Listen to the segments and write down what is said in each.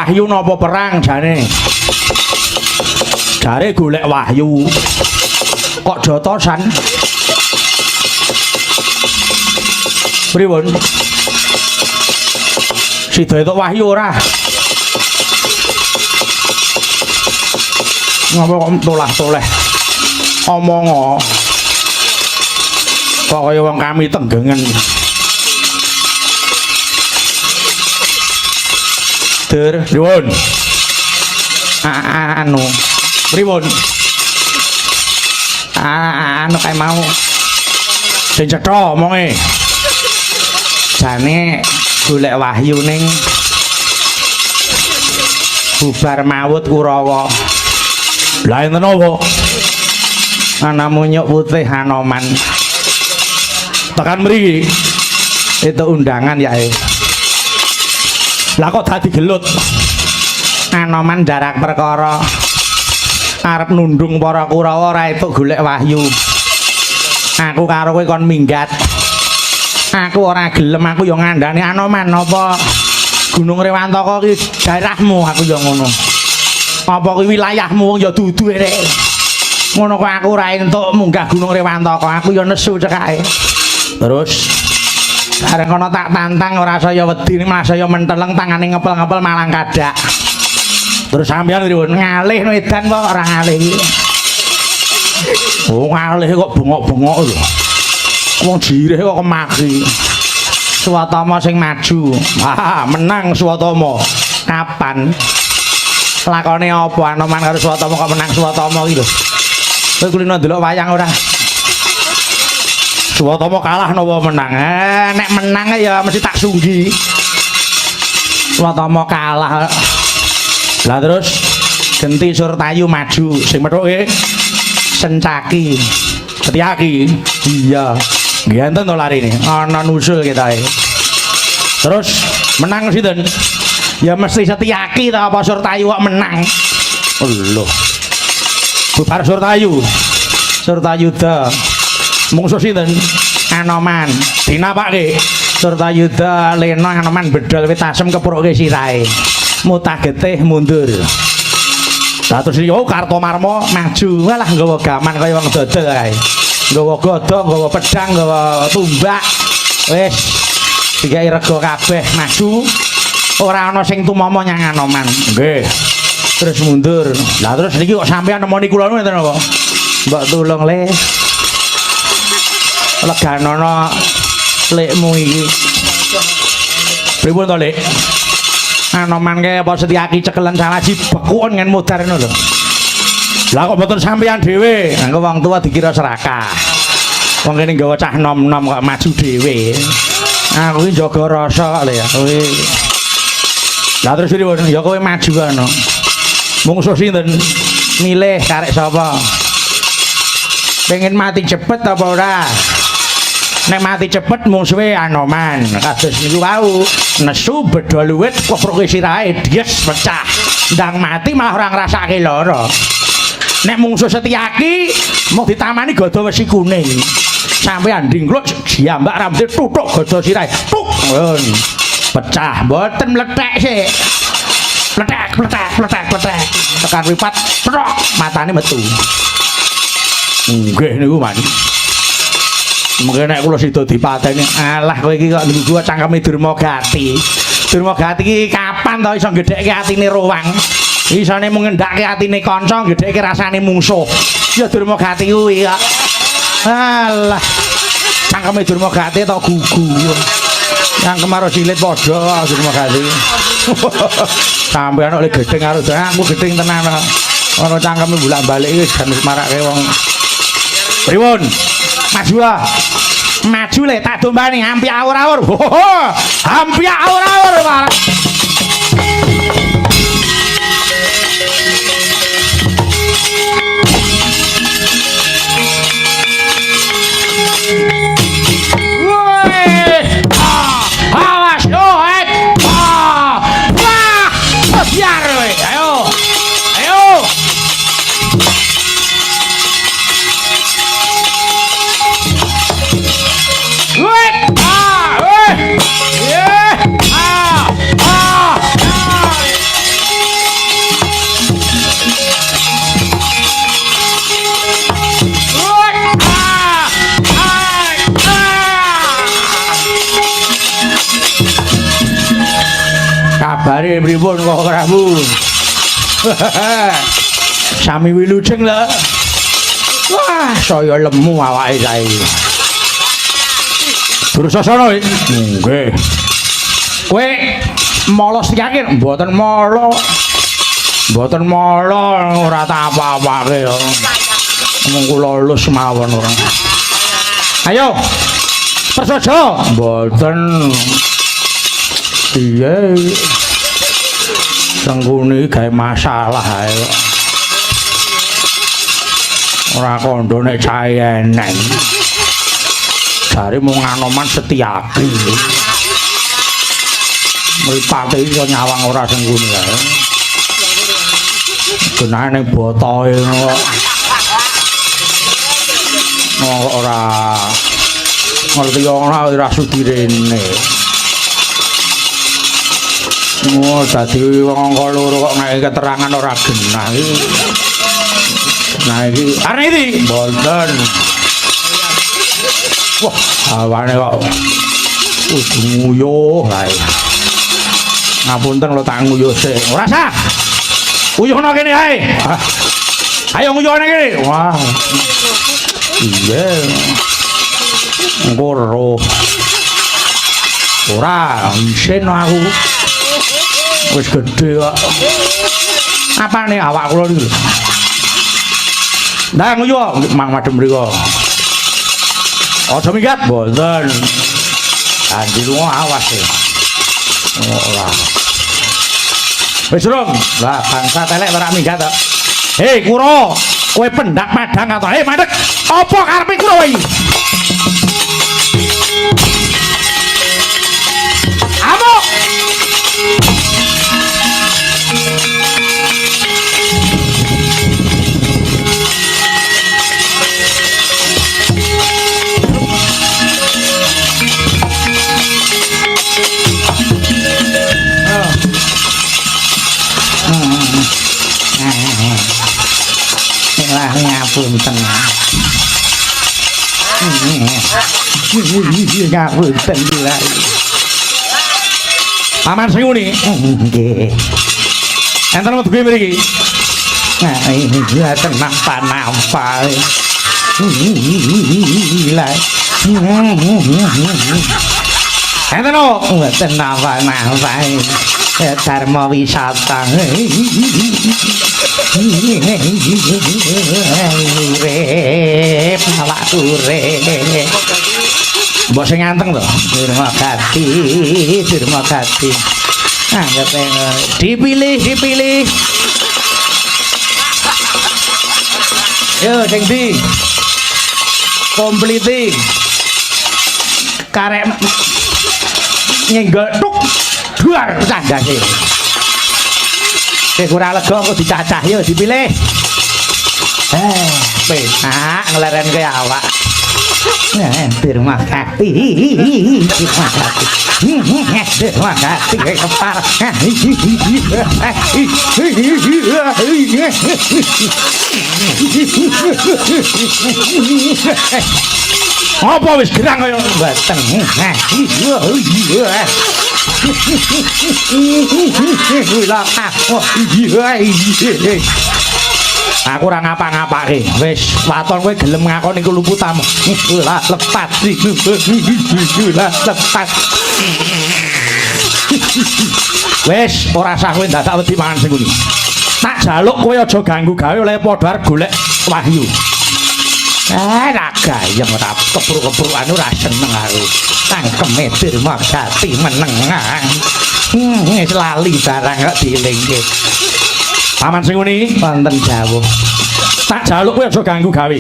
wahyu napa perang jane. Jare golek wahyu. Kok jotosan? Pripun? Sida entuk wahyu ora? Ngapa kok tolah-toleh? Omong kok kaya wong kami tenggengen. Dur, pripun? Anu, pripun? Anu kae mau. Sing cetha omonge. Jane golek wahyu ning bubar mawut Kurawa. Lah enten apa? Ana munyuk putih Anoman. Tekan mriki. Itu undangan ya. Lah kok dadi gelut. Anoman darak perkara arep nundung para Kurawa ora entuk golek wahyu. Aku karo kowe kon minggat. Aku ora gelem, aku ya ngandani Anoman apa Gunung Rewantaka ki daerahmu, aku ya ngono. Apa kuwi wilayahmu ya dudu rek. Ngono kok aku ora entuk munggah Gunung Rewantaka, aku ya nesu cekake. Terus bareng kono tak tantang ora saya wedi malah saya menteleng tangane ngepel-ngepel malang kadak. Terus sampeyan pripun? Ngalih edan kok ora ngalih iki. Oh ngalih kok bengok-bengok lho. Wong jirih kok kemaki. Swatama sing maju. Wah, menang Swatama. Kapan? Lakone apa Anoman karo Swatama kok menang Swatama iki lho. Kowe kulino ndelok wayang ora? Swatama kalah napa menang? Nek menang ya mesti tak sunggi. Swatama kalah. Lah terus genti Surtayu maju sing methuke Sencaki. Setyaki. Iya. Nggih enten to larine. Ana nusul kitae. Terus menang sinten? Ya mesti Setyaki ta apa Surtayu kok menang. Lho. Bubar Surtayu. Surtayuda. Mungsuh sinten? Anoman. Dinapake Surtayuda leno Anoman bedol wit asem kepruke sirahe. Mutah getih mundur. Lah terus yo Kartomarma maju. Walah nggawa gaman kaya wong dodol kae. Nggawa godhong, nggawa pedang, nggawa tumbak. Wis digawe rega kabeh maju. Ora ana sing tumama nyang Anoman. Nggih. Terus mundur. Lah terus niki kok sampean nemoni kula niku enten apa? Mbok tulung le. Leganono lekmu iki. Pripun to, Lek? Anoman kae apa Setyaki cekelen salaji bekuon ngen modar ngono lho. Lah kok mboten sampean dhewe? Engko wong tua dikira serakah. Wong kene nggawa cah nom-nom kok maju dhewe. Aku iki jaga rasa kok ya. Kowe. Lah terus pripun? Ya kowe maju kono. Mungsuh sinten? Milih karek sapa? Pengen mati cepet apa ora? Nek mati cepet mungsuhe Anoman. Kados niku wau nesu bedol luwit kopruke sirahe dies pecah. Ndang mati malah ora ngrasake lara. Nek mungsuh Setyaki mau ditamani gada wesi kuning. Sampeyan ndingkluk diambak rambute tutuk gada sirahe. Tuk. Pecah, mboten mlethek sik. Pletek. Tekan ripat, prok, matane metu. Nggih niku man. Mungkin nek kula sida dipateni, alah kowe iki kok niku cangkeme Durmagati. Durmagati iki kapan to iso gedhekke atine Rowang? Isane mung ngendhake atine kanca, gedhekke rasane mungsuh. Ya Durmagati kuwi kok. Alah. Cangkeme Durmagati tok gugu. Yang kemaro silit padha Durmagati. Sampeyan oleh gedeng karo aku gedeng tenan. Ono cangkeme bolak-balik iki jan marake wong. Pripun? Maju ah. Maju le tak dombani hampi awur-awur. Hampi awur-awur Pak. Awas yo wah, biar ayo. Ayo. kabare pripun kok Prabu? Sami wilujeng lho. Wah, saya lemu awake saiki. Dursasana nggih. Kowe molos yakin mboten molo. Mboten molo ora tak apa-apake yo. Mung kula lulus mawon ora. Ayo. Prasaja mboten. Iya. Sangguni gawe masalah ae. Ora kondo nek cahe enek. Jare mung Anoman Setyaki. Mripate iso nyawang ora sangguni ae. Genane botohe ora ngerti ora sudirene. Oh, dadi wong loro kok ngeki keterangan ora genah iki. Nah iki arep iki mboten. Wah, awane kok nguyuh ae. Ngapunten lho tak nguyuh sik. Ora sah. Uyuhno kene ae. Ayo nguyuhne kene. Wah. Iya. Ngoro. Ora isin aku. Wis gedhe kok. Apane awak kula niku? Ndak nguyuh mang madhem mriku. Aja minggat mboten. Andi lunga awas e. Ora. Wis rong. Lah bangsa telek ora minggat to. Hei Kura, kowe pendak madang atau hei mandek. Apa karepe Kura iki? Amuk. Ngapunten. Ngapunten lha. Paman Singuni. Nggih. Enten metu mriki. Nah, iki tenang panampa. Lha. Enten mboten napa-napa. Dharma wisata. Urip awak urip. Mbok sing anteng to. Dirma gati. Anggap dipilih. Yo sing ndi? Kompliti. Karek nyenggol tuk duar candase. Sing ora lega kok dicacah yo dipilih. Penak nglerenke awak. Terima kasih. Terima kasih kepar. Apa wis gerang kaya mboten. Aku ora ngapa-ngapake. Wis waton kowe gelem ngakoni iku luputamu. Lah lepas. Lah lepas. Wis ora sah kowe dadak wedi mangan sing ngene. Tak jaluk kowe aja ganggu gawe oleh padha golek wahyu. Ra gayeng ora kepruk-keprukan ora seneng aku. Cangkeme Dirma Gati meneng. Wis lali barang kok dielingke. Paman Singuni wonten dawuh. Tak jaluk kowe aja ganggu gawe.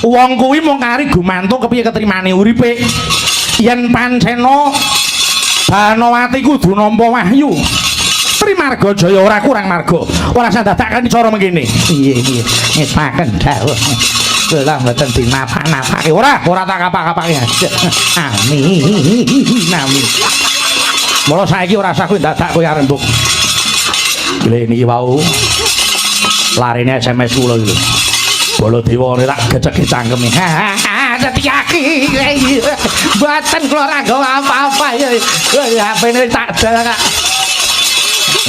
Wong kuwi mung kari gumantung kepiye ketrimane uripe. Yen pancena Banowati kudu nampa wahyu. Trimarga Jaya ora kurang marga. Ora sadadakan cara mengkene. Iya. Ngetaken dawuh. Kula mboten dinapa-napake. Ora tak apa-apake. Amin. Mula saiki ora usah kowe dadak kowe arep mbok. Lha niki wau larine SMS kula iki lho. Baladewa tak gecek cangkeme. Setyaki. Mboten kula ora nggawa apa-apa ya. HP-ne tak delok.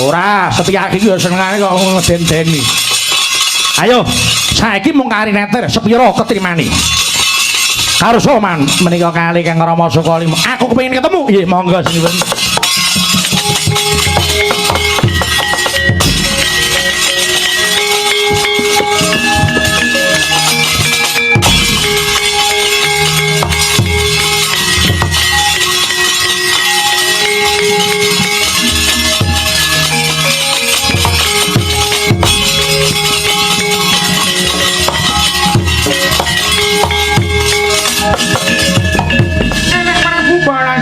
Ora, Setyaki yo senengane kok ngeden-deni. Ayo, saiki mung kari neter sepira ketrimani. Karo soman menika kali Kang Rama Sukali. Aku kepengin ketemu. Nggih, monggo sinuwun.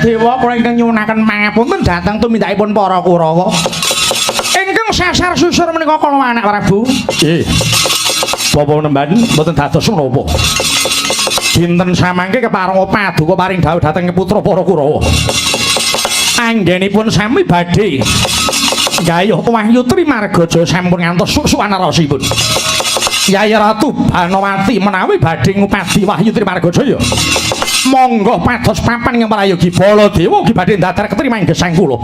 Dewa kula ingkang nyuwunaken pangapunten dhateng tumindakipun para Kurawa. Ingkang sasar susur menika kala anak Prabu. Nggih. Bapa nemban mboten dados menapa. Dinten samangke kepareng paduka paring dawuh dhateng putra para Kurawa. Anggenipun sami badhe gayuh Wahyu Trimargaja sampun ngantos susukan rasipun. Yayi Ratu Banowati menawi badhe ngupadi Wahyu Trimargaja ya. Monggo pados papan ing prayogi Baladewa ugi badhe ndadar ketrimaning gesang kula.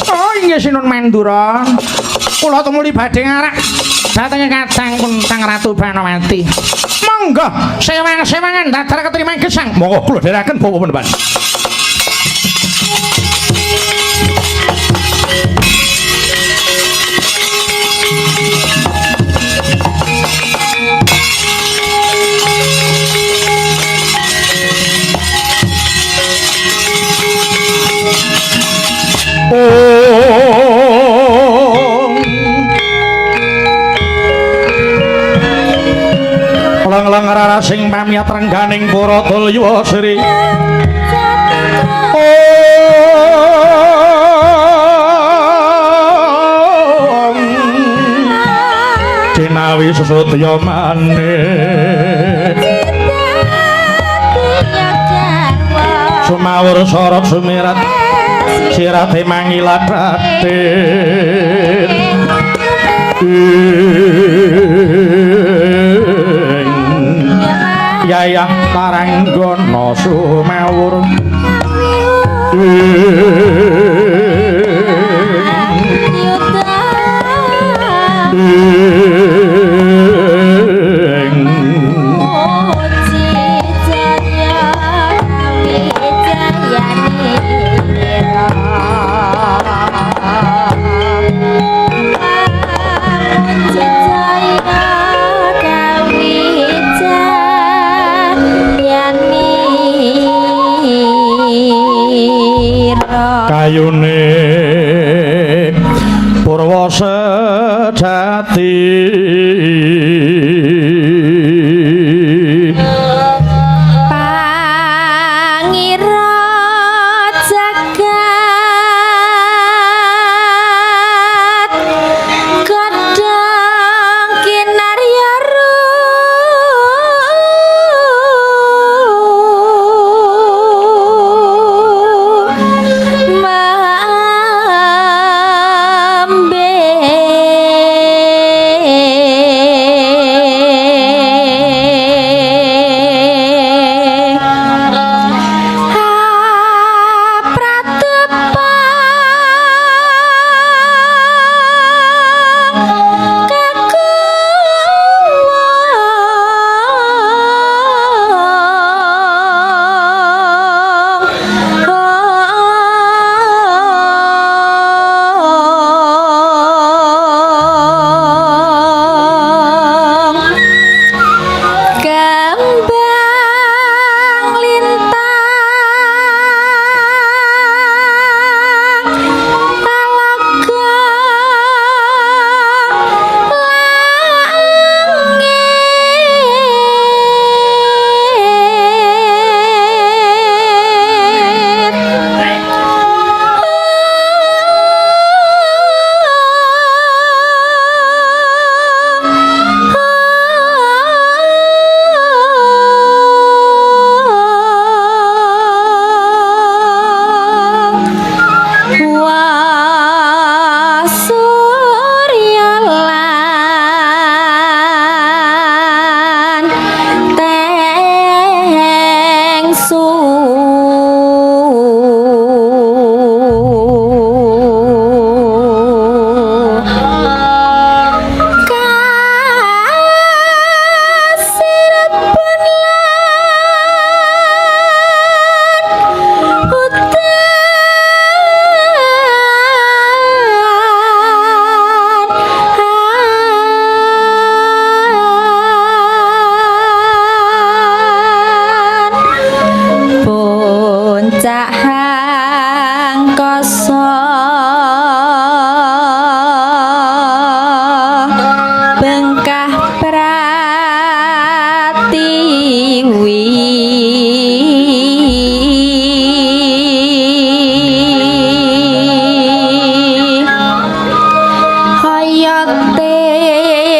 Oh inggih Sinun Mandura. Kula tumuli badhe ngarak dhateng Kadang Kuntang Ratu Banowati. Monggo sewang-sewangan ndadar ketrimaning gesang. Monggo kula dherekaken bawa peneban. Lang-lang rara sing pamiyat rengganing para Tulya Sri. Dinawi sesutya maneh sumawur sorot sumirat sirate mangilat raden Yayah Paranggana sumawur kayune Purwa sejati bekti